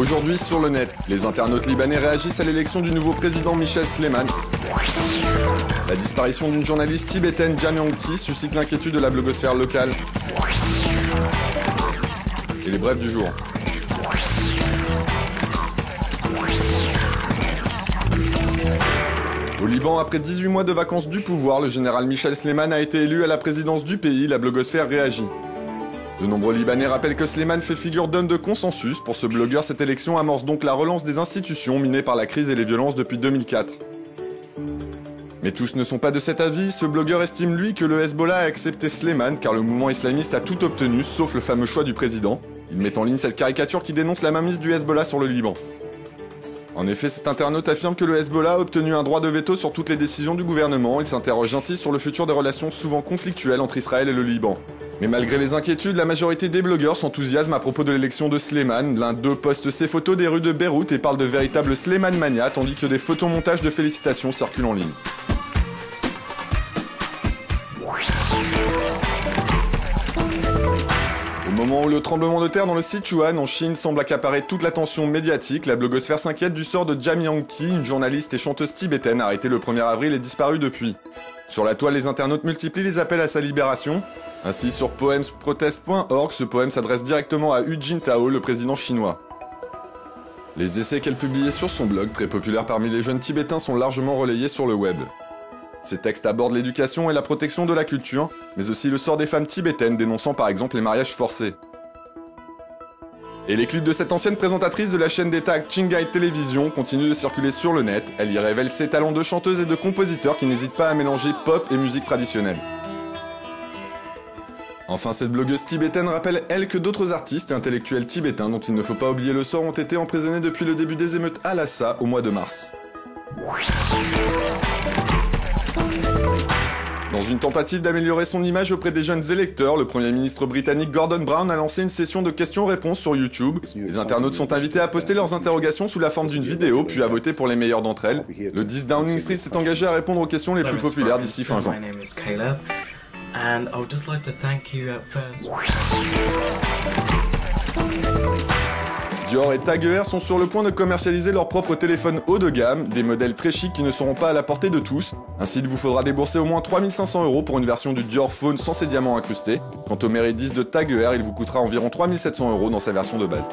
Aujourd'hui sur le net, les internautes libanais réagissent à l'élection du nouveau président Michel Sleiman. La disparition d'une journaliste tibétaine Jam Yangki suscite l'inquiétude de la blogosphère locale. Et les brefs du jour. Au Liban, après 18 mois de vacances du pouvoir, le général Michel Sleiman a été élu à la présidence du pays, la blogosphère réagit. De nombreux Libanais rappellent que Sleiman fait figure d'homme de consensus. Pour ce blogueur, cette élection amorce donc la relance des institutions minées par la crise et les violences depuis 2004. Mais tous ne sont pas de cet avis. Ce blogueur estime lui que le Hezbollah a accepté Sleiman car le mouvement islamiste a tout obtenu, sauf le fameux choix du président. Il met en ligne cette caricature qui dénonce la mainmise du Hezbollah sur le Liban. En effet, cet internaute affirme que le Hezbollah a obtenu un droit de veto sur toutes les décisions du gouvernement. Il s'interroge ainsi sur le futur des relations souvent conflictuelles entre Israël et le Liban. Mais malgré les inquiétudes, la majorité des blogueurs s'enthousiasment à propos de l'élection de Sleiman. L'un d'eux poste ses photos des rues de Beyrouth et parle de véritable Sleiman mania, tandis que des photomontages de félicitations circulent en ligne. Au moment où le tremblement de terre dans le Sichuan en Chine semble accaparer toute l'attention médiatique, la blogosphère s'inquiète du sort de Jam Yangki, une journaliste et chanteuse tibétaine arrêtée le 1er avril et disparue depuis. Sur la toile, les internautes multiplient les appels à sa libération. Ainsi, sur poemsprotest.org, ce poème s'adresse directement à Hu Jintao, le président chinois. Les essais qu'elle publiait sur son blog, très populaire parmi les jeunes tibétains, sont largement relayés sur le web. Ces textes abordent l'éducation et la protection de la culture, mais aussi le sort des femmes tibétaines, dénonçant par exemple les mariages forcés. Et les clips de cette ancienne présentatrice de la chaîne d'État Qinghai Télévision continuent de circuler sur le net. Elle y révèle ses talents de chanteuse et de compositeur qui n'hésitent pas à mélanger pop et musique traditionnelle. Enfin, cette blogueuse tibétaine rappelle, elle, que d'autres artistes et intellectuels tibétains dont il ne faut pas oublier le sort ont été emprisonnés depuis le début des émeutes à Lhasa au mois de mars. Dans une tentative d'améliorer son image auprès des jeunes électeurs, le Premier ministre britannique Gordon Brown a lancé une session de questions-réponses sur YouTube. Les internautes sont invités à poster leurs interrogations sous la forme d'une vidéo, puis à voter pour les meilleures d'entre elles. Le 10 Downing Street s'est engagé à répondre aux questions les plus populaires d'ici fin juin. Dior et Tag Heuer sont sur le point de commercialiser leurs propres téléphones haut de gamme, des modèles très chics qui ne seront pas à la portée de tous. Ainsi, il vous faudra débourser au moins 3500 € pour une version du Dior Phone sans ses diamants incrustés. Quant au Meredith de Tag Heuer, il vous coûtera environ 3700 € dans sa version de base.